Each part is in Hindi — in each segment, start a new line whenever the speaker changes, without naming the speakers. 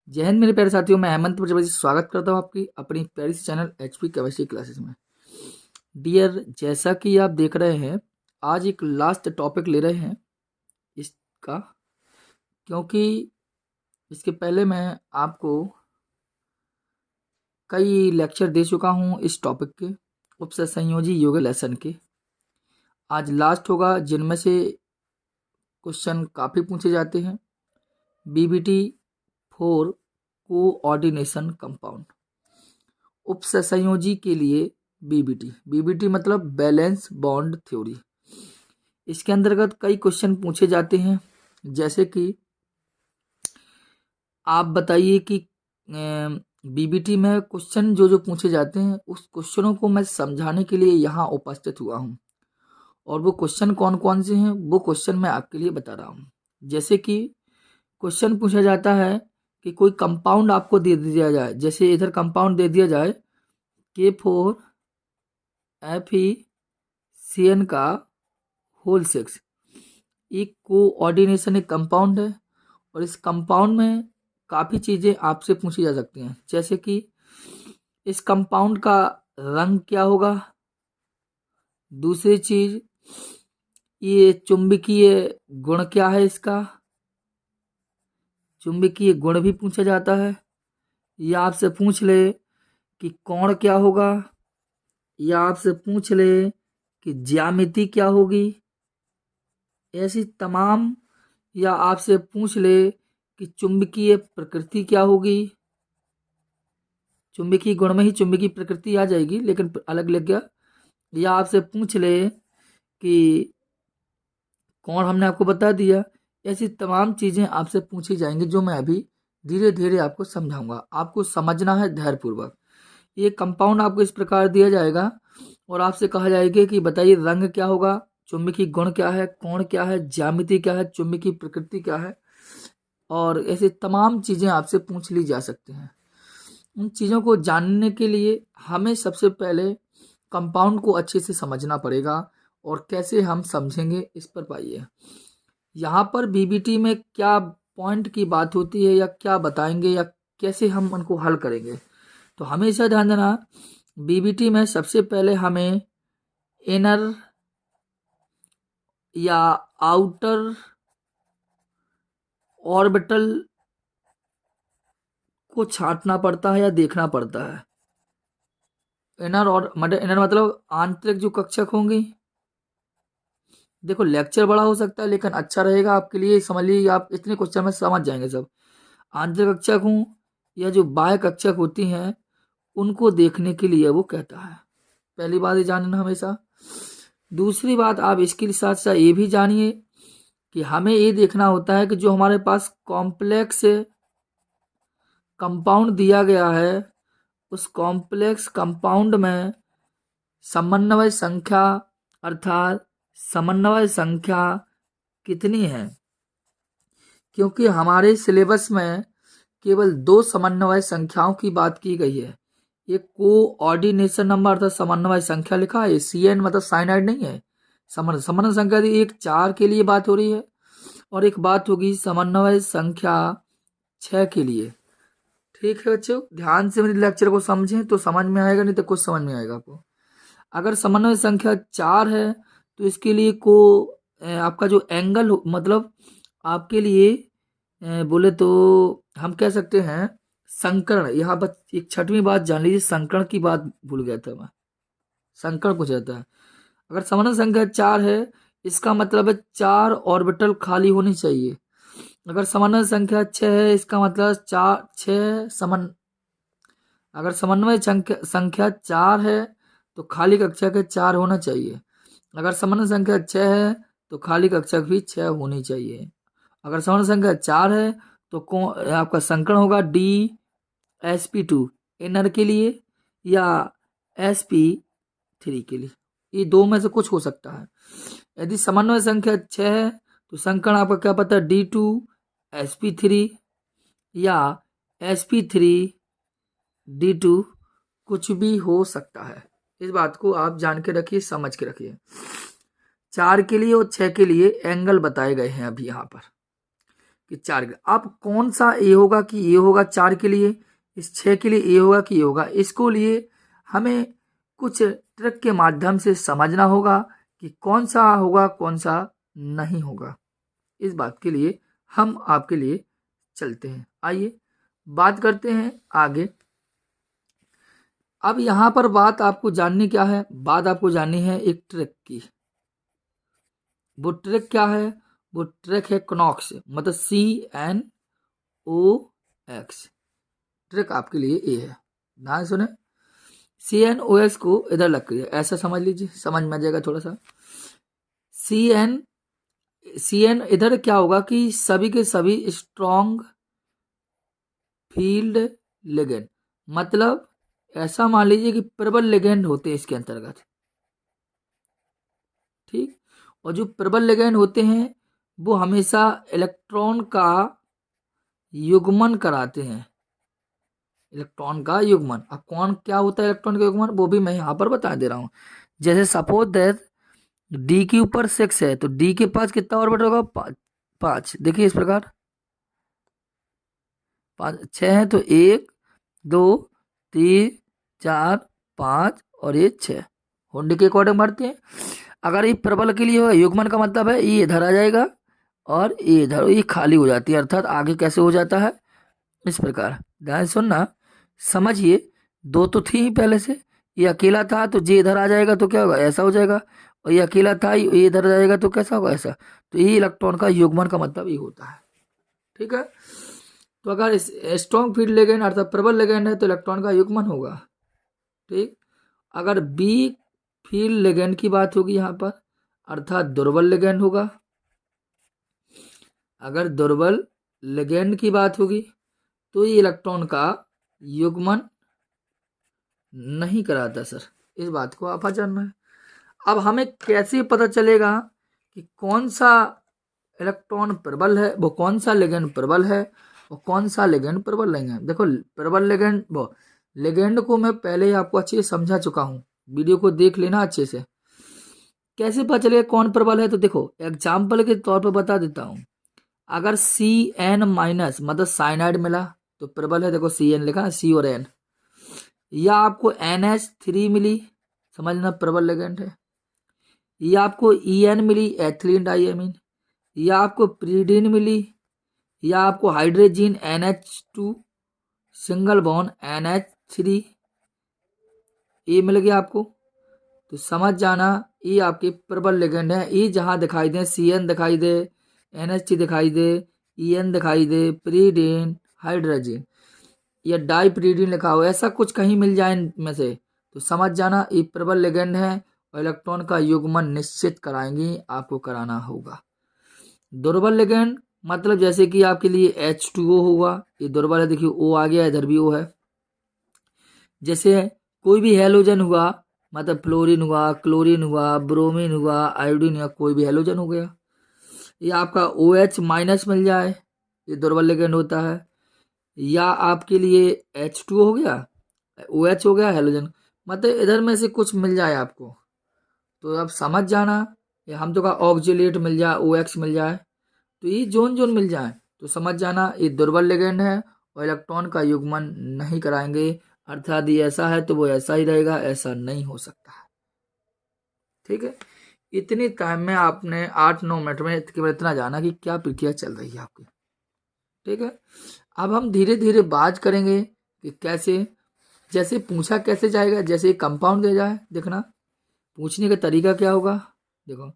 जय हिंद मेरे प्यारे साथियों। मैं हेमंत प्रजापति स्वागत करता हूँ आपकी अपनी प्यारी सी चैनल एचपी केमिस्ट्री क्लासेस में। डियर, जैसा कि आप देख रहे हैं, आज एक लास्ट टॉपिक ले रहे हैं इसका, क्योंकि इसके पहले मैं आपको कई लेक्चर दे चुका हूँ इस टॉपिक के उपसंयोजी योग लेसन के। आज लास्ट होगा, जिनमें से क्वेश्चन काफ़ी पूछे जाते हैं। बीबीटी फॉर कोऑर्डिनेशन कंपाउंड, उपसंयोजी के लिए बीबीटी मतलब बैलेंस बॉन्ड थ्योरी। इसके अंतर्गत कई क्वेश्चन पूछे जाते हैं, जैसे कि आप बताइए कि बीबीटी में क्वेश्चन जो पूछे जाते हैं उस क्वेश्चनों को मैं समझाने के लिए यहाँ उपस्थित हुआ हूँ, और वो क्वेश्चन कौन कौन से हैं वो क्वेश्चन मैं आपके लिए बता रहा हूँ। जैसे कि क्वेश्चन पूछा जाता है कि कोई कंपाउंड आपको दे दिया जाए, जैसे इधर कंपाउंड दे दिया जाए K4FeCN का होल 6। एक कोऑर्डिनेशन एक कंपाउंड है, और इस कंपाउंड में काफ़ी चीज़ें आपसे पूछी जा सकती हैं, जैसे कि इस कंपाउंड का रंग क्या होगा। दूसरी चीज़, ये चुंबकीय गुण क्या है, इसका चुंबकीय गुण भी पूछा जाता है। या आपसे पूछ ले कि कोण क्या होगा, या आपसे पूछ ले कि ज्यामिति क्या होगी, ऐसी तमाम। या आपसे पूछ ले कि चुंबकीय प्रकृति क्या होगी। चुंबकीय गुण में ही चुंबकीय प्रकृति आ जाएगी, लेकिन अलग लग गया। या आपसे पूछ ले कि कौन, हमने आपको बता दिया। ऐसी तमाम चीज़ें आपसे पूछी जाएंगी, जो मैं अभी धीरे धीरे आपको समझाऊंगा। आपको समझना है ध्यानपूर्वक। ये कंपाउंड आपको इस प्रकार दिया जाएगा, और आपसे कहा जाएगा कि बताइए रंग क्या होगा, चुंबकीय गुण क्या है, कोण क्या है, ज्यामिति क्या है, चुंबकीय प्रकृति क्या है, और ऐसे तमाम चीज़ें आपसे पूछ ली जा सकती हैं। उन चीज़ों को जानने के लिए हमें सबसे पहले कंपाउंड को अच्छे से समझना पड़ेगा, और कैसे हम समझेंगे इस पर पाइए। यहाँ पर बीबीटी में क्या पॉइंट की बात होती है, या क्या बताएंगे, या कैसे हम उनको हल करेंगे। तो हमेशा ध्यान देना, बीबीटी में सबसे पहले हमें इनर या आउटर ऑर्बिटल को छांटना पड़ता है या देखना पड़ता है। इनर मतलब आंतरिक जो कक्षक होंगी। देखो, लेक्चर बड़ा हो सकता है, लेकिन अच्छा रहेगा आपके लिए। समझ लीजिए, आप इतने क्वेश्चन में समझ जाएंगे सब। आंतरिक कक्षक हूँ या जो बाह्य कक्षक होती हैं, उनको देखने के लिए वो कहता है। पहली बात ये जानना हमेशा। दूसरी बात, आप इसके साथ साथ ये भी जानिए कि हमें ये देखना होता है कि जो हमारे पास कॉम्प्लेक्स कंपाउंड दिया गया है, उस कॉम्प्लेक्स कंपाउंड में समन्वय संख्या, अर्थात समन्वय संख्या कितनी है। क्योंकि हमारे सिलेबस में केवल 2 समन्वय संख्याओं की बात की गई है। एक कोऑर्डिनेशन नंबर अर्थात समन्वय संख्या लिखा है, CN मतलब साइनाइड नहीं है। समन्वय संख्या एक 4 के लिए बात हो रही है, और एक बात होगी समन्वय संख्या 6 के लिए। ठीक है बच्चों, ध्यान से मेरे लेक्चर को समझें तो समझ में आएगा, नहीं तो कुछ समझ में आएगा आपको। अगर समन्वय संख्या 4 है तो इसके लिए आपका जो एंगल मतलब आपके लिए बोले तो हम कह सकते हैं संकर्ण। यहाँ पर एक छठवीं बात जान लीजिए, संकर्ण की बात भूल गया था मैं। संकर्ण कुछ रहता है। अगर समन्वय संख्या 4 है, इसका मतलब है 4 ऑर्बिटल खाली होनी चाहिए। अगर समन्वय संख्या 6 है, इसका मतलब 6 अगर समन्वय संख्या 4 है तो खाली कक्षा के 4 होना चाहिए। अगर समन्वय संख्या 6 है तो खाली कक्षा भी 6 होनी चाहिए। अगर समन्वय संख्या 4 है तो आपका संकर्ण होगा DsP2 इनर के लिए, या sp3 के लिए। ये दो में से कुछ हो सकता है। यदि समन्वय संख्या 6 है तो संकर्ण आपका क्या पता है, D2sp3 या sp3D2, कुछ भी हो सकता है। इस बात को आप जान के रखिए, समझ के रखिए। 4 के लिए और 6 के लिए एंगल बताए गए हैं अभी यहाँ पर। कि 4 के लिए। अब कौन सा ए होगा कि ये होगा 4 के लिए, इस 6 के लिए ए होगा कि ये होगा, इसको लिए हमें कुछ ट्रिक के माध्यम से समझना होगा कि कौन सा होगा कौन सा नहीं होगा। इस बात के लिए हम आपके लिए चलते हैं। आइए बात करते हैं आगे। अब यहाँ पर बात आपको जाननी क्या है, बात आपको जाननी है एक ट्रिक की। वो ट्रिक क्या है, वो ट्रिक है कनॉक्स, मतलब CNOX। ट्रिक आपके लिए ये है, ध्यान सुने। CNOX को इधर लग करिए, ऐसा समझ लीजिए, समझ में आ जाएगा थोड़ा सा। CN इधर क्या होगा कि सभी के सभी स्ट्रॉन्ग फील्ड लिगेंड, मतलब ऐसा मान लीजिए कि प्रबल लिगेंड होते हैं इसके अंतर्गत, ठीक। और जो प्रबल लिगेंड होते हैं वो हमेशा इलेक्ट्रॉन का युग्मन कराते हैं, इलेक्ट्रॉन का युग्मन। अब कौन क्या होता है इलेक्ट्रॉन का युग्मन, वो भी मैं यहाँ पर बता दे रहा हूँ। जैसे सपोज दैट डी के ऊपर 6 है तो डी के पास कितना ऑर्बिट होगा, 5। देखिए इस प्रकार 6 है तो 1 2 3 4 5 और ये 6 हुंडी के अकॉर्डिंग बढ़ते हैं। अगर ये प्रबल के लिए होगा, युग्मन का मतलब है ये इधर आ जाएगा और ये इधर, ये खाली हो जाती है, अर्थात आगे कैसे हो जाता है इस प्रकार। ध्यान सुनना, समझिए। दो तो थी ही पहले से, ये अकेला था तो जे इधर आ जाएगा तो क्या होगा, ऐसा हो जाएगा। और ये अकेला था, ये इधर आ जाएगा तो कैसा होगा, ऐसा। तो ये इलेक्ट्रॉन का युग्मन का मतलब ये होता है, ठीक है। तो अगर स्ट्रॉन्ग फील्ड लिगेंड अर्थात प्रबल लिगेंड है तो इलेक्ट्रॉन का युग्मन होगा, ठीक। अगर वीक फील्ड लिगेंड की बात होगी यहाँ पर, अर्थात दुर्बल लिगेंड होगा। अगर दुर्बल लिगेंड की बात होगी तो ये इलेक्ट्रॉन का युग्मन नहीं कराता सर, इस बात को आप जानना है। अब हमें कैसे पता चलेगा कि कौन सा इलेक्ट्रॉन प्रबल है, वो कौन सा लिगेंड प्रबल है और कौन सा लिगेंड प्रबल नहीं है। देखो प्रबल लिगेंड, वो लिगेंड को मैं पहले ही आपको अच्छे से समझा चुका हूँ, वीडियो को देख लेना अच्छे से। कैसे पता चलेगा कौन प्रबल है, तो देखो एग्जाम्पल के तौर पर बता देता हूँ। अगर CN माइनस मतलब साइनाइड मिला तो प्रबल है, देखो CN लिखा, C और N। या आपको NH3 मिली, समझना प्रबल लिगेंड है। या आपको EN मिली, एथिलीन डाइएमीन। या आपको प्रीडीन मिली, या आपको hydrazine NH2 single bond NH3 ये मिल गया आपको, तो समझ जाना ये आपके प्रबल लिगेंड है। ये जहाँ दिखाई दे, CN दिखाई दे, NH3 दिखाई दे, EN दिखाई दे, प्रीडीन, हाइड्रोजीन या डाइप्रीडीन लिखा हो, ऐसा कुछ कहीं मिल जाए इनमें से, तो समझ जाना ये प्रबल लिगेंड है और इलेक्ट्रॉन का युग्मन निश्चित कराएंगे, आपको कराना होगा। दुर्बल लिगेंड मतलब जैसे कि आपके लिए H2O होगा, ये दुर्बल है, देखिए O आ गया, इधर भी O है। जैसे कोई भी हेलोजन हुआ, मतलब फ्लोरीन हुआ, क्लोरीन हुआ, ब्रोमीन हुआ, आयोडीन या कोई भी हेलोजन हो गया। ये आपका OH माइनस मिल जाए, ये दुर्बल लिगेंड होता है। या आपके लिए H2O हो गया, OH हो गया, हेलोजन, मतलब इधर में से कुछ मिल जाए आपको, तो अब समझ जाना। या हम तो का ऑक्जिलेट मिल जाए, OX मिल जाए, तो ये जोन जोन मिल जाए तो समझ जाना ये दुर्बल लिगेंड है और इलेक्ट्रॉन का युग्मन नहीं कराएंगे, अर्थात ये ऐसा है तो वो ऐसा ही रहेगा, ऐसा नहीं हो सकता है, ठीक है। इतनी टाइम में आपने 8-9 मिनट में केवल इतना जाना कि क्या प्रक्रिया चल रही है आपकी, ठीक है। अब हम धीरे धीरे बात करेंगे कि कैसे, जैसे पूछा कैसे जाएगा, जैसे कंपाउंड दिया जाए, देखना पूछने का तरीका क्या होगा। देखो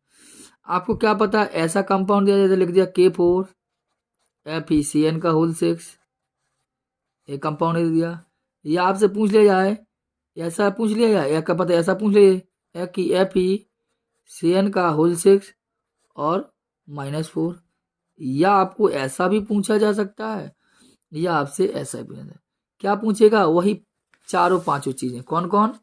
आपको क्या पता, ऐसा कंपाउंड दिया जाए, लिख दिया K4 FeCN का होल 6, एक कंपाउंड दे दिया। या आपसे पूछ लिया जाए, ऐसा पूछ लिया जाए, या क्या पता ऐसा पूछ लिया कि FeCN का होल 6 और -4। या आपको ऐसा भी पूछा जा सकता है, या आपसे ऐसा भी है। क्या पूछेगा, वही चारों पांचों चीजें, कौन कौन,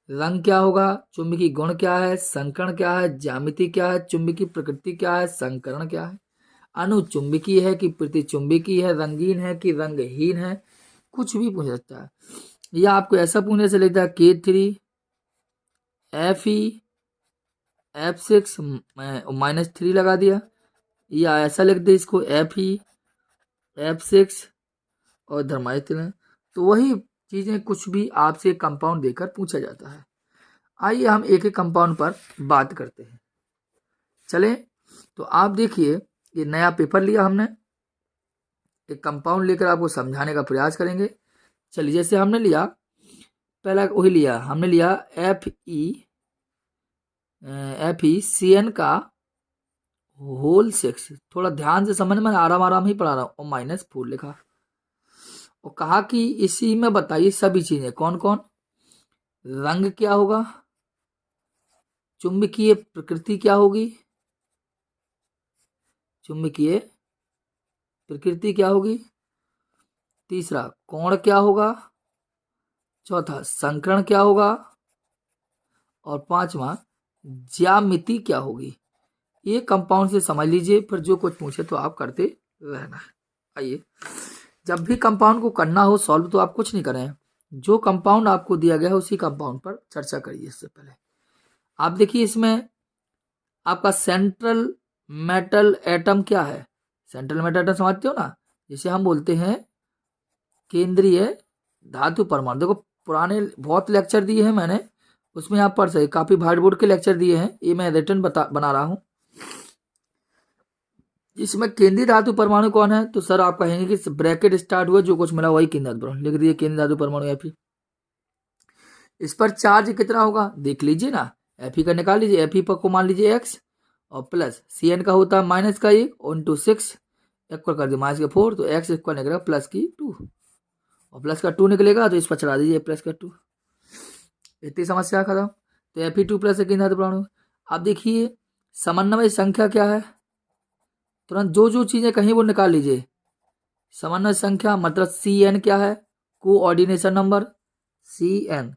रंग क्या होगा, चुंबकीय गुण क्या है, संकरण क्या है, ज्यामिति क्या है, चुंबकीय प्रकृति क्या है, संकरण क्या है, अनुचुंबकीय है कि प्रतिचुंबकीय है, रंगीन है कि रंगहीन है, कुछ भी पूछ सकता है। या आपको ऐसा पूछने से लेता है K3 Fe F6 -3 लगा दिया, या ऐसा लिख दे इसको Fe F6 और धर्माइथिल। तो वही चीजें कुछ भी आपसे कंपाउंड देकर पूछा जाता है। आइए हम एक एक कंपाउंड पर बात करते हैं। चले, तो आप देखिए, ये नया पेपर लिया हमने, एक कंपाउंड लेकर आपको समझाने का प्रयास करेंगे। चलिए, जैसे हमने लिया, पहला वही लिया, हमने लिया Fe CN का होल 6। थोड़ा ध्यान से समझ में, आराम आराम ही पढ़ा रहा हूँ। और -4 लिखा और कहा कि इसी में बताइए सभी चीजें कौन कौन। रंग क्या होगा, चुंबकीय प्रकृति क्या होगी, चुंबकीय प्रकृति क्या होगी, तीसरा कोण क्या होगा, चौथा संकरण क्या होगा, और पांचवा ज्यामिति क्या होगी। ये कंपाउंड से समझ लीजिए, फिर जो कुछ पूछे तो आप करते रहना है। आइए, जब भी कंपाउंड को करना हो सॉल्व तो आप कुछ नहीं करें, जो कंपाउंड आपको दिया गया है उसी कंपाउंड पर चर्चा करिए। इससे पहले आप देखिए, इसमें आपका सेंट्रल मेटल एटम क्या है। सेंट्रल मेटल एटम समझते हो ना, जिसे हम बोलते हैं केंद्रीय धातु परमाणु। देखो, पुराने बहुत लेक्चर दिए हैं मैंने, उसमें आप पढ़ सकते, काफी भाट बोर्ड के लेक्चर दिए हैं, ये मैं रिटर्न बना रहा हूं। इसमें केंद्रीय धातु परमाणु कौन है, तो सर आप कहेंगे कि ब्रैकेट स्टार्ट हुआ, जो कुछ मिला वही केंद्रीय धातु परमाणु, लिख दिए केंद्रीय धातु परमाणु Fe। इस पर चार्ज कितना होगा देख लीजिए ना, Fe का निकाल लीजिए। Fe पर को मान लीजिए x, और प्लस Cn का होता है माइनस का 1 और इंटू 6, इक्वल कर दिया माइनस का 4, तो x इक्वल निकलेगा प्लस की 2, और प्लस का 2 निकलेगा तो इस पर चढ़ा दीजिए प्लस का 2। इतनी समस्या खत्म। तो Fe2 प्लस है केंद्रीय धातु परमाणु। अब देखिए, समन्वय संख्या क्या है, तुरंत जो जो चीजें कहीं वो निकाल लीजिए। समन्वय संख्या मतलब Cn क्या है, coordination number Cn।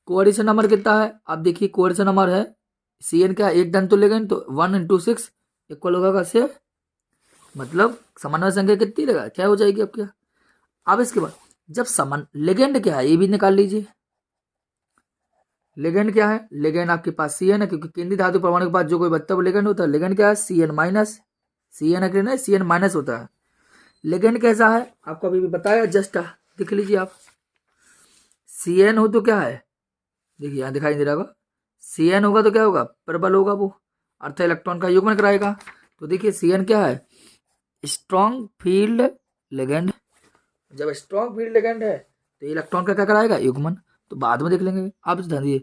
Coordination number कितना है, आप देखिए कोऑर्डिनेशन नंबर है Cn क्या है, एक डन तो लेंगे तो 1 इंटू 6 इक्वल होगा 6, मतलब समन्वय संख्या कितनी लगा, क्या हो जाएगी अब क्या। अब इसके बाद जब लिगेंड क्या है ये भी निकाल लीजिए। लिगेंड क्या है, लिगेंड आपके पास Cn है, क्योंकि केंद्रीय धातु परमाणु के पास जो कोई बचता है वो लिगेंड होता है। लिगेंड क्या है, Cn माइनस, Cn है, Cn माइनस होता है। लिगेंड कैसा है आपको अभी भी बताया, जस्ट देख लीजिए आप। Cn हो तो क्या है, देखिए यहाँ दिखाई दे रहा होगा, Cn होगा तो क्या होगा, प्रबल होगा वो, अर्थ इलेक्ट्रॉन का युग्मन कराएगा। तो देखिए Cn क्या है, स्ट्रॉन्ग फील्ड लिगेंड। जब स्ट्रॉन्ग फील्ड लिगेंड है तो इलेक्ट्रॉन का क्या कराएगा, युग्मन। तो बाद में देख लेंगे। आप ध्यान दिए,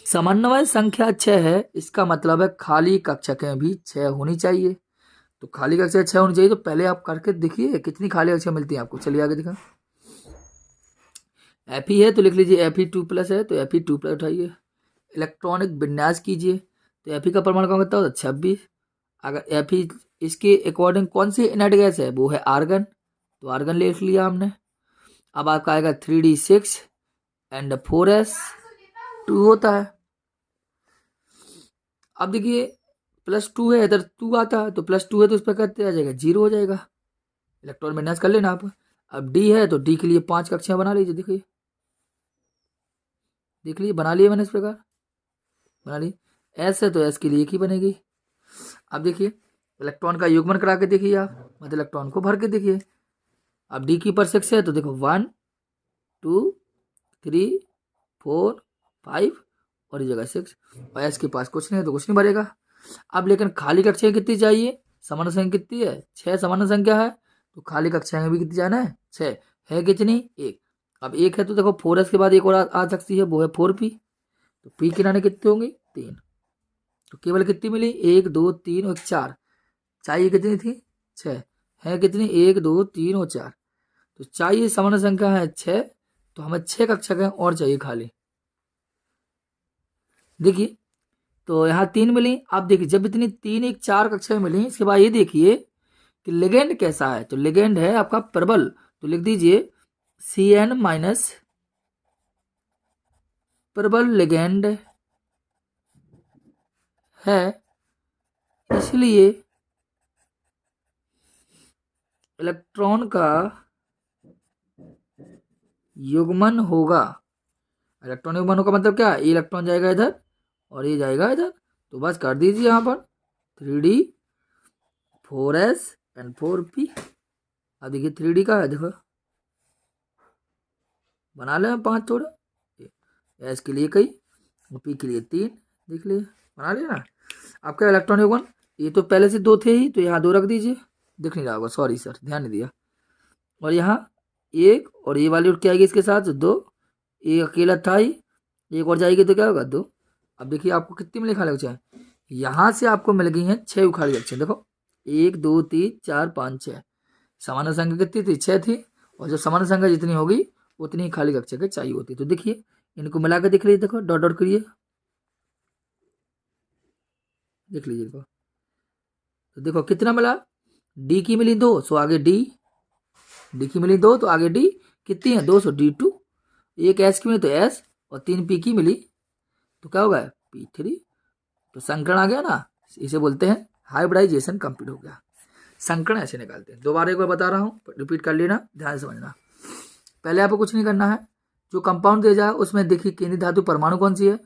समन्वय संख्या 6 है, इसका मतलब है खाली कक्षकें भी 6 होनी चाहिए। तो खाली कक्षा 6 होनी चाहिए, तो पहले आप करके देखिए कितनी खाली कक्षा मिलती है आपको। चलिए आगे दिखा, Fe है तो लिख लीजिए Fe2 प्लस है, तो Fe2 प्लस उठाइए, इलेक्ट्रॉनिक विन्यास कीजिए। तो Fe का परमाणु क्रमांक कितना होता है, 26। अगर Fe इसके अकॉर्डिंग कौन सी इनर्ट गैस है, वो है आर्गन, तो आर्गन लिख लिया हमने। अब आपका आएगा 3d6 एंड 4s2 होता है। अब देखिए +2 है, इधर 2 आता है, तो +2 है तो उस पर कहते आ जाएगा 0 हो जाएगा। इलेक्ट्रॉन विन्यास कर लेना आप। अब D है तो D के लिए 5 कक्षाएं बना लीजिए। देखिए देख लीजिए, बना लिए मैंने, इस प्रकार बना ली। S है तो S के लिए 1 ही बनेगी। अब देखिए इलेक्ट्रॉन का युग्मन करा के देखिए आप, मतलब इलेक्ट्रॉन को भर के देखिए। अब D की पर 6 है तो देखो 1 2 3 4 5 और इस जगह 6, और S के पास कुछ नहीं है तो कुछ नहीं भरेगा। अब लेकिन खाली कक्षाएं कितनी चाहिए, सामान्य संख्या कितनी है, 6 सामान्य संख्या है, तो खाली कक्षाएं भी कितनी जाना है, 6 है, कितनी 1। अब 1 है तो देखो 4s के बाद एक और आ सकती है, वो है 4p। तो p किनारे कितने होंगे, 3। तो केवल कितनी मिली, 1 2 3 और 4। चाहिए कितनी थी, 6 है, कितनी 1 2 3 और 4। तो चाहिए सामान्य संख्या है 6, तो हमें 6 कक्षाएं और चाहिए खाली। देखिए तो यहाँ 3 मिली। आप देखिए जब इतनी 3 1 4 कक्षाएं मिली, इसके बाद ये देखिए कि लिगेंड कैसा है, तो लिगेंड है आपका प्रबल, तो लिख दीजिए Cn माइनस प्रबल लिगेंड है, इसलिए इलेक्ट्रॉन का युग्मन होगा। इलेक्ट्रॉन युग्मन होगा मतलब क्या, ये इलेक्ट्रॉन जाएगा इधर और ये जाएगा इधर, तो बस कर दीजिए यहाँ पर 3d 4s N4P। अब देखिए 3D का है, देखो बना ले 5 थोड़ा, एस के लिए कई और पी के लिए 3, देख लिए बना लिया ना। आपका इलेक्ट्रॉन युग्मन ये तो पहले से 2 थे ही, तो यहाँ 2 रख दीजिए, दिख नहीं रहा होगा, सॉरी सर ध्यान नहीं दिया। और यहाँ 1 और ये वाली क्या आएगी इसके साथ 2, एक अकेला था ही, एक और जाएगी तो क्या होगा 2। अब देखिए आपको कितनी मिली खाली कक्षाएं, यहाँ से आपको मिल गई हैं 6 खाली कक्षाएं। देखो 1 2 3 4 5 6, सामान्य संख्या कितनी थी 6 थी, और जब सामान्य संख्या जितनी होगी उतनी ही खाली कक्षा के चाहिए होती है। तो देखिए इनको मिला के देख लीजिए, देखो डॉट डॉट करिए, देख लीजिए देखो, तो देखो कितना मिला, डी की मिली 2, सो आगे डी की मिली 2 तो आगे डी कितनी है 2, सो D2। एक एस की मिली तो एस, और 3 पी की मिली तो क्या होगा P3। तो संकरण आ गया ना, इसे बोलते हैं हाइब्रिडाइजेशन कंप्लीट हो गया। संकरण ऐसे निकालते हैं, दोबारा एक बार बता रहा हूँ, रिपीट कर लेना, ध्यान से समझना। पहले आपको कुछ नहीं करना है, जो कंपाउंड दिया जाए उसमें देखिए केंद्रीय धातु परमाणु कौन सी है,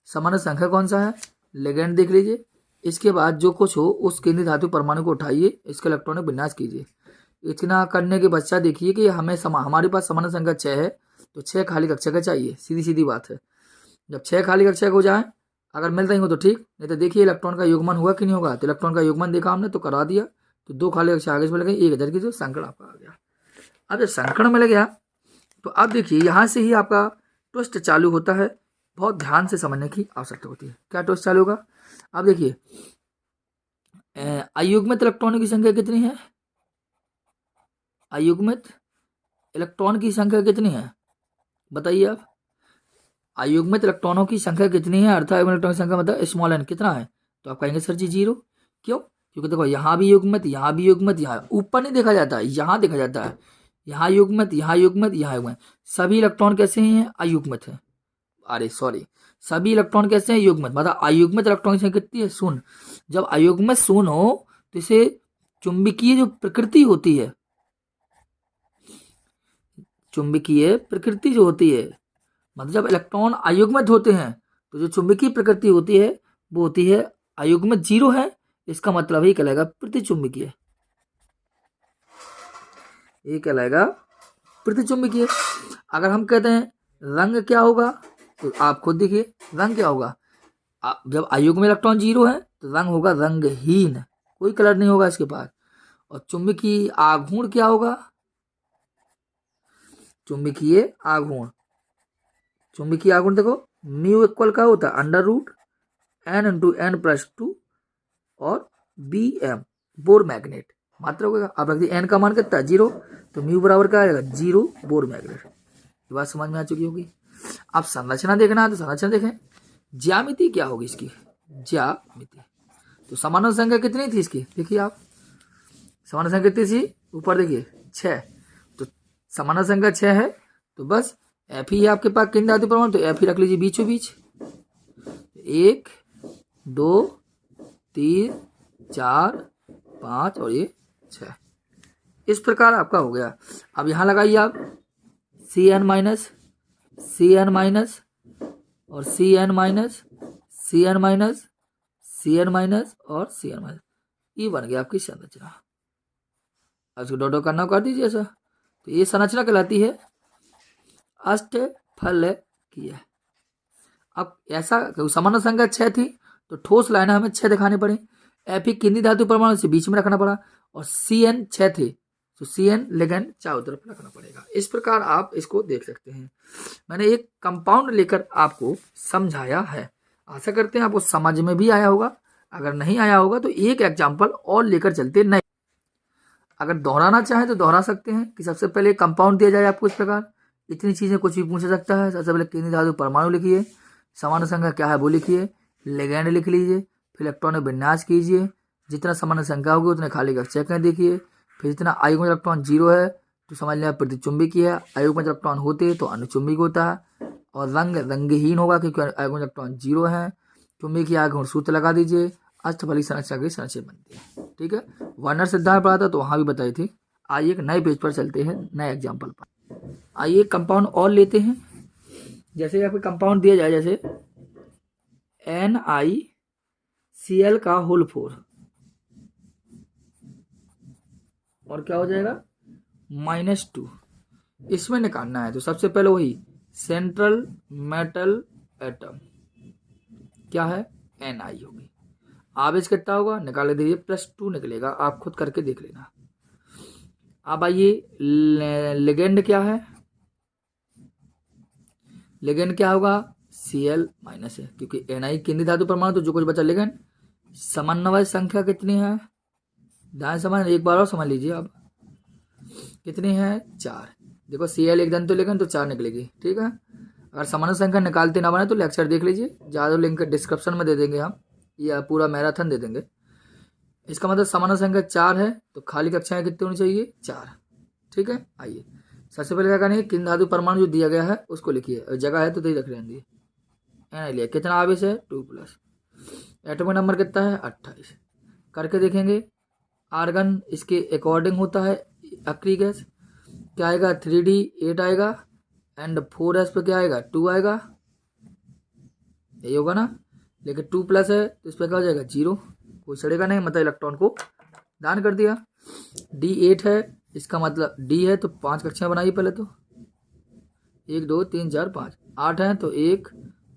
सामान्य संख्या कौन सा है, लिगेंड देख लीजिए। इसके बाद जो कुछ हो उस केंद्रीय धातु परमाणु को उठाइए, इसका इलेक्ट्रॉनिक विन्यास कीजिए। इतना करने के पश्चात देखिए कि हमें हमारे पास सामान्य संख्या 6 है, तो 6 खाली कक्षा का चाहिए, सीधी सीधी बात है। जब 6 खाली कक्षा हो जाए, अगर मिल रही हो तो ठीक, नहीं तो देखिए इलेक्ट्रॉन का युग्मन हुआ कि नहीं होगा। तो इलेक्ट्रॉन का युग्मन देखा हमने तो करा दिया, तो 2 खाली कक्षा आगे से मिल गई, 1 इधर की, तो संकरण आपका आ गया। अब जब संकरण मिल गया तो अब देखिए यहाँ से ही आपका ट्विस्ट चालू होता है, बहुत ध्यान से समझने की आवश्यकता होती है। क्या ट्विस्ट चालू होगा, अब देखिए अयुग्मित इलेक्ट्रॉनों की संख्या कितनी है, अयुग्मित इलेक्ट्रॉन की संख्या कितनी है बताइए आप। अयुग्मित इलेक्ट्रॉनों की संख्या कितनी है, अर्थात इलेक्ट्रॉन की संख्या मतलब स्मॉल n कितना है, तो आप कहेंगे सर जी 0। क्यों, क्योंकि देखो यहाँ भी युग्मित, यहाँ भी युग्मित, यहाँ ऊपर नहीं देखा जाता है, यहाँ देखा जाता है, यहाँ युग्मित, यहाँ युग्मित, यहाँ युग्मित। सभी इलेक्ट्रॉन कैसे हैं, अयुग्मित है, अरे सॉरी, सभी इलेक्ट्रॉन कैसे हैं, युग्मित। मतलब अयुग्मित इलेक्ट्रॉन की संख्या कितनी है 0। जब अयुग्मित 0 हो तो इसे चुंबकीय जो प्रकृति होती है, चुंबकीय प्रकृति जो होती है, मतलब जब इलेक्ट्रॉन अयुग्मित होते हैं तो जो चुंबकीय प्रकृति होती है वो होती है अयुग्मित 0 है, इसका मतलब ही कहलाएगा प्रतिचुंबकीय, ये कहलाएगा प्रतिचुंबकीय। अगर हम कहते हैं रंग क्या होगा, तो आप खुद देखिए रंग क्या होगा, जब अयुग्मित इलेक्ट्रॉन 0 है तो रंग होगा रंगहीन, कोई कलर नहीं होगा इसके पास। और चुंबकीय आघूर्ण क्या होगा, चुंबकीय आघूर्ण, चुंबकीय आघूर्ण देखो म्यू इक्वल का होता है √n × n+2 और Bm बोर मैग्नेट, मात्रा होगा। आप रख दिए n का मान कितना 0, तो म्यू बराबर क्या आएगा 0 बोर मैग्नेट। ये बात समझ में आ चुकी होगी। आप संरचना देखना है तो संरचना देखें, ज्यामिति क्या होगी इसकी, ज्यामिति। तो सामान्य संख्या कितनी थी इसकी, देखिए आप सामान्य संख्या कितनी थी, ऊपर देखिए 6, तो सामान्य संख्या 6 है, तो बस एफ ही है आपके पास केंद्र धातु परमाणु, तो एफ ही रख लीजिए बीचों बीच, 1 2 3 4 5 और ये 6, इस प्रकार आपका हो गया। अब यहाँ लगाइए आप Cn माइनस Cn माइनस और Cn minus Cn minus Cn minus और Cn माइनस, ये बन गया आपकी संरचना। अब इसको डॉट करना कर दीजिए ऐसा, तो ये संरचना कहलाती है अष्टफलकीय। अब ऐसा सामान्य संख्या 6 थी तो ठोस लाइन हमें 6 दिखाने पड़े, एफ केंद्रीय धातु परमाणु से बीच में रखना पड़ा, और Cn 6 थे तो Cn लिगेंड चारों तरफ रखना पड़ेगा। इस प्रकार आप इसको देख सकते हैं। मैंने एक कंपाउंड लेकर आपको समझाया है, आशा करते हैं आपको समझ में भी आया होगा। अगर नहीं आया होगा तो एक एग्जाम्पल और लेकर चलते नहीं, अगर दोहराना चाहें तो दोहरा सकते हैं कि सबसे पहले कंपाउंड दिया जाए आपको इस प्रकार, इतनी चीजें कुछ भी पूछ सकता है। सबसे पहले केंद्रीय धातु परमाणु लिखिए, सामान्य संख्या क्या है वो लिखिए, लिगेंड लिख लीजिए, फिर इलेक्ट्रॉन विन्यास कीजिए, जितना सामान्य संख्या होगी उतने खाली कक्षा करें देखिए, फिर जितना अयुग्मित इलेक्ट्रॉन 0 है तो समझ लिया प्रतिचुंबकीय है, अयुग्मित इलेक्ट्रॉन होते तो अनुचुंबक होता है, और रंग रंगहीन होगा क्योंकि अयुग्मित इलेक्ट्रॉन 0 है। चुंबकीय आघूर्ण सूत्र लगा दीजिए, अष्टफलकीय संरचना की संरचना बनती है। ठीक है, वर्नर सिद्धांत पढ़ा था तो वहां भी बताई थी। आइए एक नए पेज पर चलते हैं, नए एग्जाम्पल पर। आइए कंपाउंड और लेते हैं, जैसे आपको कंपाउंड दिया जाए जैसे NiCl का होल 4, और क्या हो जाएगा -2। इसमें निकालना है तो सबसे पहले वही सेंट्रल मेटल एटम क्या है Ni होगी। आवेश कितना होगा निकाल दीजिए, +2 निकलेगा, आप खुद करके देख लेना। अब आइए लिगेंड क्या है, लिगेंड क्या होगा Cl- है, क्योंकि Ni केंद्रीय धातु परमाणु, तो जो कुछ बचा लिगेंड। समन्वय संख्या कितनी है, दाएं समझ एक बार और समझ लीजिए आप, कितनी है 4। देखो Cl एक धन तो लिगेंड तो 4 निकलेगी, ठीक है। अगर समन्वय संख्या निकालते ना बने तो लेक्चर देख लीजिए, ज़्यादा लिंक डिस्क्रिप्शन में दे देंगे हम, या पूरा मैराथन दे देंगे। इसका मतलब समन्वय संख्या 4 है तो खाली कक्षाएं कितनी होनी चाहिए 4, ठीक है। आइए सबसे पहले क्या करेंगे, किन धातु परमाणु जो दिया गया है उसको लिखिए, और जगह है तो दही रख लेंगे। एन लिया, कितना आवेश है 2+, एटॉमिक नंबर कितना है 28। करके देखेंगे, आर्गन इसके अकॉर्डिंग होता है अक्री गैस, क्या आएगा 3D 8 आएगा, एंड 4s पे क्या आएगा 2 आएगा, यही होगा ना। लेकिन 2+ है तो इस पर क्या हो जाएगा 0, कोई सड़ेगा नहीं, मतलब इलेक्ट्रॉन को दान कर दिया। D8 है, इसका मतलब D है तो 5 कक्षाएं बनाइए पहले तो, 1 2 3 4 5। 8 है तो 1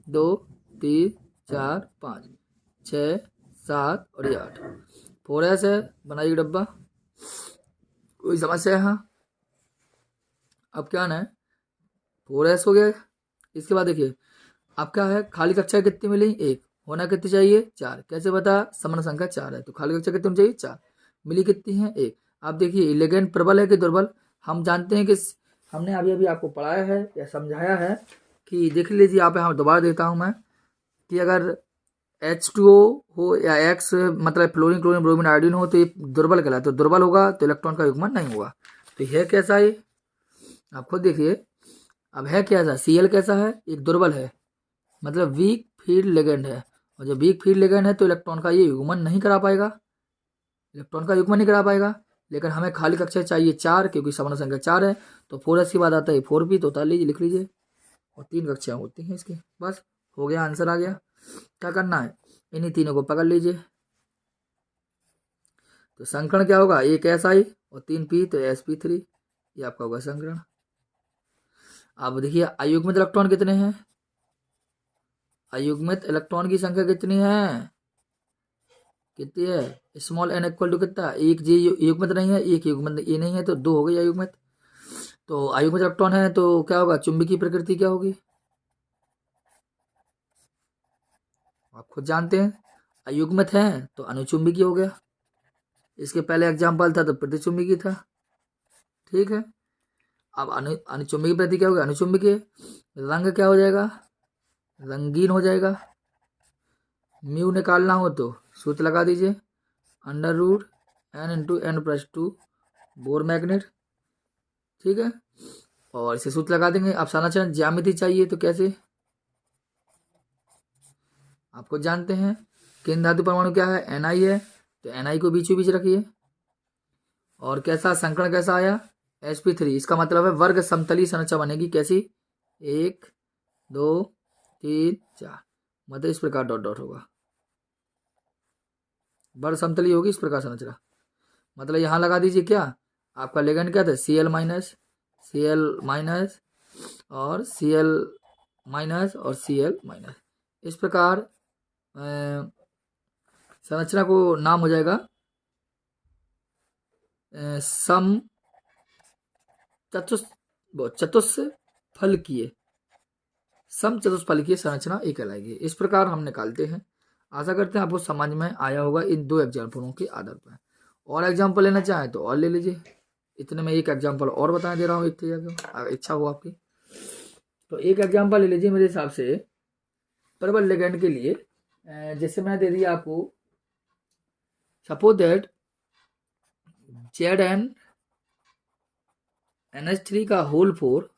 2 3 4 5 6 7 और ये 8। 4s है, बनाइए डब्बा, कोई समस्या है। हाँ अब क्या ना है 4s हो गया। इसके बाद देखिए अब क्या है, खाली कक्षा कितनी मिली 1, होना कितनी चाहिए 4, कैसे बता समान संख्या 4 है तो खाली कक्षा कितनी चाहिए 4, मिली कितनी है 1। अब देखिए लिगेंड प्रबल है कि दुर्बल, हम जानते हैं कि हमने अभी अभी आपको पढ़ाया है या समझाया है कि देख लीजिए, आप यहाँ दोबारा देता हूँ मैं, कि अगर H2O हो या X मतलब फ्लोरीन क्लोरीन ब्रोमीन आयोडीन हो तो ये दुर्बल कहलाता है, तो दुर्बल होगा तो इलेक्ट्रॉन का युग्मन नहीं होगा। तो यह कैसा है आप खुद देखिए, अब है कैसा Cl कैसा है, एक दुर्बल है, मतलब वीक फील्ड लिगेंड है, और जब वीक फील्ड लिगेंड है तो इलेक्ट्रॉन का ये युग्मन नहीं करा पाएगा, इलेक्ट्रॉन का युग्मन नहीं करा पाएगा। लेकिन हमें खाली कक्षा चाहिए 4, क्योंकि समान संख्या 4 है, तो 4s की बात आता है 4p, तो उतार लीजिए लिख लीजिए, और 3 कक्षाएं होती हैं इसकी, बस हो गया, आंसर आ गया। क्या करना है, इन्हीं तीनों को पकड़ लीजिए, तो संकरण क्या होगा, एक Si और 3p तो sp3, ये आपका होगा संकरण। अब देखिए अयुग्मित इलेक्ट्रॉन कितने हैं, अयुग्मित इलेक्ट्रॉन की संख्या कितनी है, कितनी है, स्मॉल n इक्वल टू कितना, एक जी युग्मित नहीं है, एक युग्मित ए नहीं है, तो 2 हो गई अयुग्मित। तो अयुग्मित इलेक्ट्रॉन है तो क्या होगा, चुंबकीय प्रकृति क्या होगी, आप खुद जानते हैं, अयुग्मित है तो अनुचुंबकीय हो गया, इसके पहले एग्जाम्पल था तो प्रतिचुंबकीय था, ठीक है। अब अनुचुंबकीय प्रति क्या होगा, अनुचुंबकीय। रंग क्या हो जाएगा, रंगीन हो जाएगा। म्यू निकालना हो तो सूत्र लगा दीजिए, √n × n+2 बोर मैग्नेट, ठीक है। और इसे सूत्र लगा देंगे। अब संरचना ज्यामिति चाहिए तो कैसे, आपको जानते हैं केंद्र धातु परमाणु क्या है Ni है, तो Ni को बीचों बीच रखिए। और कैसा संकरण कैसा आया sp3, इसका मतलब है वर्ग समतलीय संरचना बनेगी, कैसी 1 2 3 4, मतलब इस प्रकार डॉट डॉट होगा, वर्ग समतलीय होगी इस प्रकार संरचना। मतलब यहाँ लगा दीजिए क्या, आपका लिगेंड क्या था Cl- और Cl- इस प्रकार संरचना को नाम हो जाएगा सम चतुष्फलकीय, सम चतुष्फलकीय संरचना एक कहलाएगी। इस प्रकार हम निकालते हैं। आशा करते हैं आपको समझ में आया होगा इन 2 एग्जाम्पलों के आधार पर। और एग्जाम्पल लेना चाहें तो और ले लीजिए, इतने में एक एग्जाम्पल और बता दे रहा हूँ, इच्छा हो आपकी तो एक एग्जाम्पल ले लीजिए मेरे हिसाब से प्रबल लिगेंड के लिए। जैसे मैं दे दिया आपको, सपोज दैट ZnNH3 का होल 4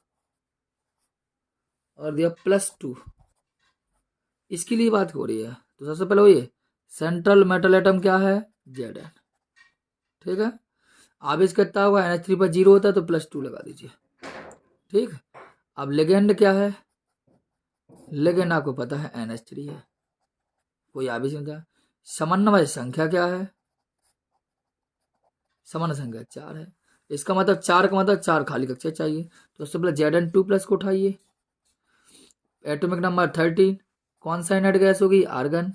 और दिया +2, इसके लिए बात हो रही है। तो सबसे पहले वही सेंट्रल मेटल एटम क्या है Zn, ठीक है। आवेश कितना होगा, NH3 पर 0 होता है तो +2 लगा दीजिए, ठीक। अब लिगेंड क्या है, लिगेंड आपको पता है NH3 है, कोई आवेश नहीं था। समन्वय संख्या क्या है, समान संख्या 4 है। इसका मतलब 4 का मतलब 4 खाली कक्षा चाहिए। तो उससे पहले Zn2+ को उठाइए। एटॉमिक नंबर 13, कौन सा इनर्ट गैस होगी? आर्गन।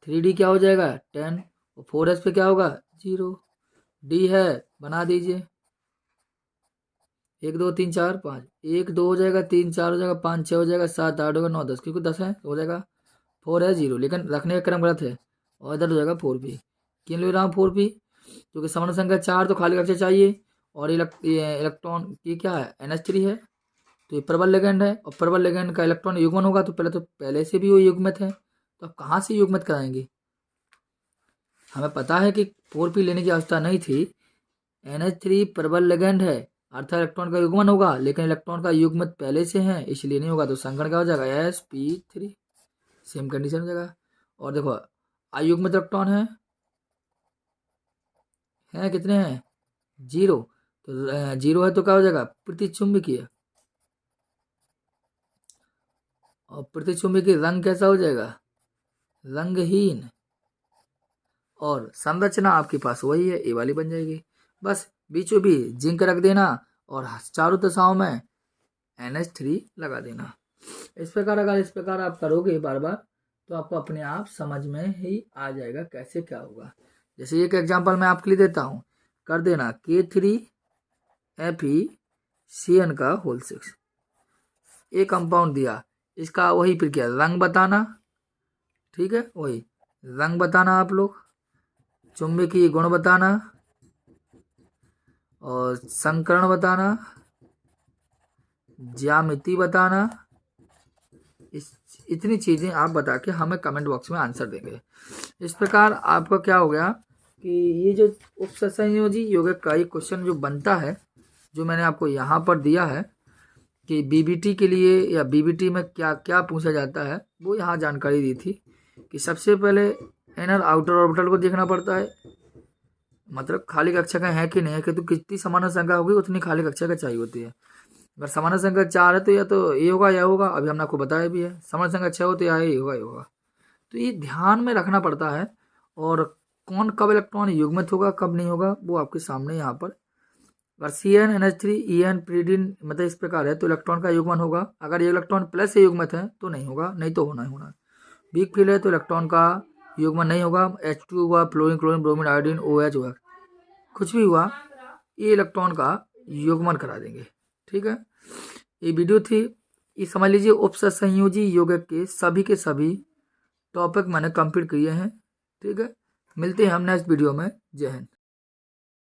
3D क्या हो जाएगा? 10, और 4s पे क्या होगा? 0। डी है, बना दीजिए। 1 2 3 4 5, 1 2 हो जाएगा, 3 4 हो जाएगा, 5 6 हो जाएगा, 7 8 होगा, 9 10, क्योंकि 10 है हो जाएगा। 4 है 0, लेकिन रखने का क्रम गलत है, और इधर हो जाएगा 4p। क्यों ले रहा हूँ 4p? क्योंकि समान संख्या 4 तो खाली कक्षा चाहिए, और ये इलेक्ट्रॉन की क्या है? NH3 है, तो ये प्रबल लिगेंड है, और प्रबल लिगेंड का इलेक्ट्रॉन युग्मन होगा, तो पहले से भी वो युग्मित है, तो अब कहाँ से युग्मित कराएंगे? हमें पता है कि 4p लेने की आवश्यकता नहीं थी। NH3 प्रबल लिगेंड है, अर्थात इलेक्ट्रॉन का युग्मन होगा, लेकिन इलेक्ट्रॉन का युग्मित पहले से है, इसलिए नहीं होगा। तो संकरण क्या हो जाएगा? sp3, सेम कंडीशन हो जाएगा। और देखो अयुग्मित इलेक्ट्रॉन है कितने हैं? 0। तो 0 है तो क्या हो जाएगा? प्रतिचुंबकीय। और प्रतिचुंबकीय रंग कैसा हो जाएगा? रंगहीन। और संरचना आपके पास वही है, ए वाली बन जाएगी। बस बीचों बीच जिंक रख देना, और चारों दिशाओं में NH3 लगा देना। इस प्रकार अगर इस प्रकार आप करोगे बार बार, तो आपको अपने आप समझ में ही आ जाएगा कैसे क्या होगा। जैसे एक एग्जांपल मैं आपके लिए देता हूँ, कर देना K3FeCN का होल 6। एक कंपाउंड दिया, इसका वही प्रक्रिया, रंग बताना, ठीक है, वही रंग बताना आप लोग, चुंबकीय गुण बताना, और संकरण बताना, ज्यामिति बताना। इतनी चीज़ें आप बता के हमें कमेंट बॉक्स में आंसर देंगे। इस प्रकार आपका क्या हो गया कि ये जो उपसंयोजी यौगिक का एक क्वेश्चन जो बनता है, जो मैंने आपको यहाँ पर दिया है कि BBT के लिए या BBT में क्या क्या पूछा जाता है, वो यहाँ जानकारी दी थी कि सबसे पहले इनर आउटर ऑर्बिटल को देखना पड़ता है, मतलब खाली कक्षा का है कि नहीं है, कि तो कितनी समान संख्या होगी उतनी खाली कक्षा का चाहिए होती है। अगर समान संख्या 4 है तो या तो ये होगा या होगा, अभी हमने आपको बताया भी है। समान संख्या 6 हो तो या ये होगा ये होगा। तो ये ध्यान में रखना पड़ता है, और कौन कब इलेक्ट्रॉन युग्मित होगा कब नहीं होगा वो आपके सामने यहाँ पर। अगर CnNH3 En प्रीडिन मतलब इस प्रकार है तो इलेक्ट्रॉन का युग्मन होगा। अगर ये इलेक्ट्रॉन प्लस से युग्मित है तो नहीं होगा, नहीं तो होना ही होना। वीक फील्ड है तो इलेक्ट्रॉन का युग्मन नहीं होगा। H2 हुआ, fluorine chlorine bromine iodine OH हुआ, कुछ भी हुआ, ये इलेक्ट्रॉन का युग्मन करा देंगे। ठीक है, ये वीडियो थी। ये समझ लीजिए उपसंयोजी यौगिक के सभी टॉपिक मैंने कंप्लीट किए हैं। ठीक है, मिलते हैं हम नेक्स्ट वीडियो में। जय हिंद।